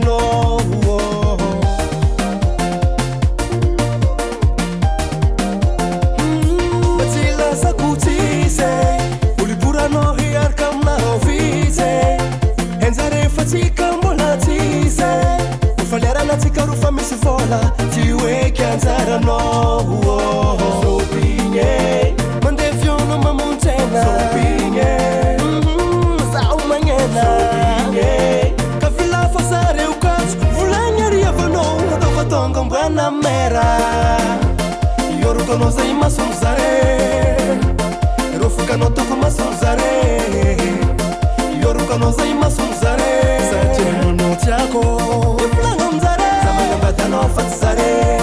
no Matila sakutise Uliburano hiar kamna ovise Enzare fatika mbola tise Ufalera na tika rufa misifola Tiwe kianzara no Sopinye Mandevyono mamuntena Sopinye Zao mangena Sopinye Kafila fasare ukats Vulanyari yavano Hado vatonga mbwana mera Yoruko no zaima sonzare Rofuka no toko masonzare Yoruko no zaima sonzare Satya no tiako Iflanga mzare Zamana batano fatzare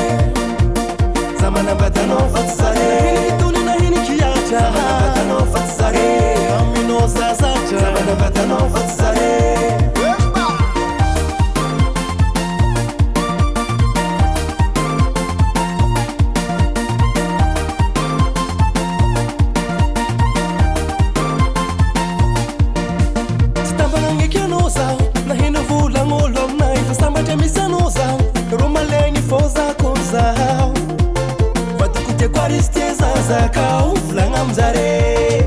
Zamana batano fatzare Hini kituni na hini kiacha Zamana batano fatzare Amino zazacha Zamana batano fatzare Na hina vula ngolom na ifasamba temisanoza Romalengi foza kozao Vatukute kwa risteza zakao Vulanga mzare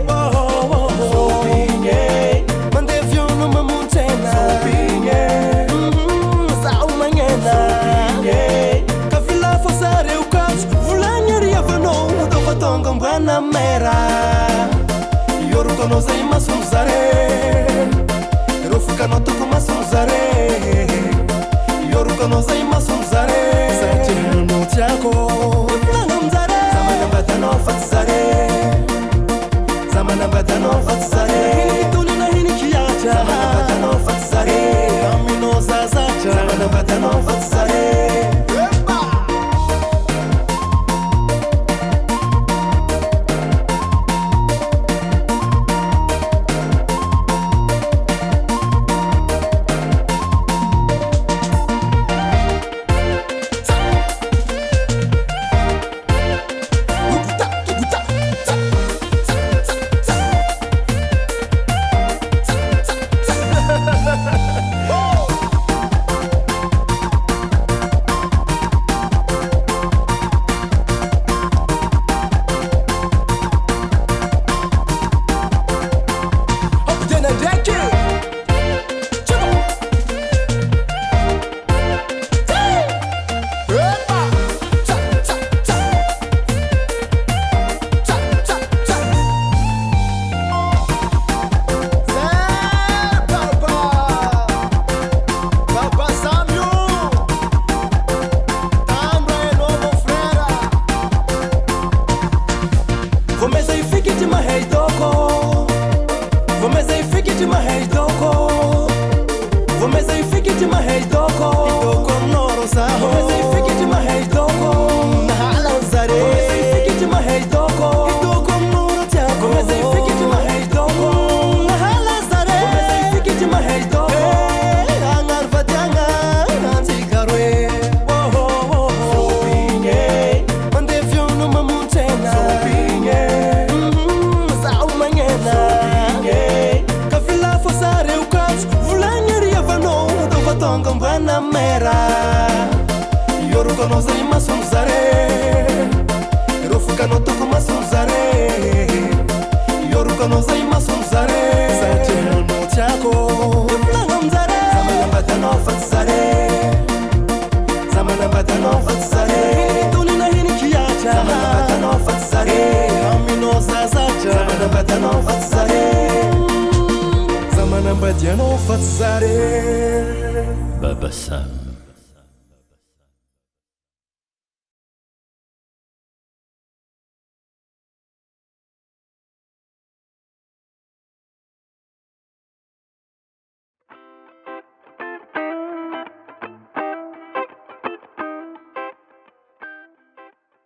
Sopinye Mandevyono mamuntena Sopinye Zao mangena Sopinye Kafila fosare ukats Vulanyari yavano Hado vatonga mbwana mera Yoruko no zaima sonzare Rofuka no toko masonzare Yoruko no zaima sonzare Satya no tiako Iflanga mzare Zamana batano fatzare Zamana batano fatzare Hini kituni na hini kiacha Zamana batano fatzare Amino zazacha Zamana batano fatzare Vomeza ifike tima heidoko Vomeza ifike tima heidoko Vomeza ifike tima heidoko Idoko noro saho Vomeza ifike tima heidoko Nahala uzare Vomeza ifike tima heidoko Idoko noro tiako Vomeza ifike tima heidoko Nahala uzare Vomeza ifike tima heidoko Angar vatyanga Antikarwe Sopinye Mandevyono mamuntena Sopinye Vatonga mbwana mera Yoruko no zaima sonzare Rofuka no toko masonzare Yoruko no zaima sonzare Satya no tiako Iflanga mzare Zamana batano fatzare Zamana batano fatzare Hini kituni na hini kiacha Zamana batano fatzare Amino zazacha Zamana batano fatzare Zamana batano fatzare Baba Sam.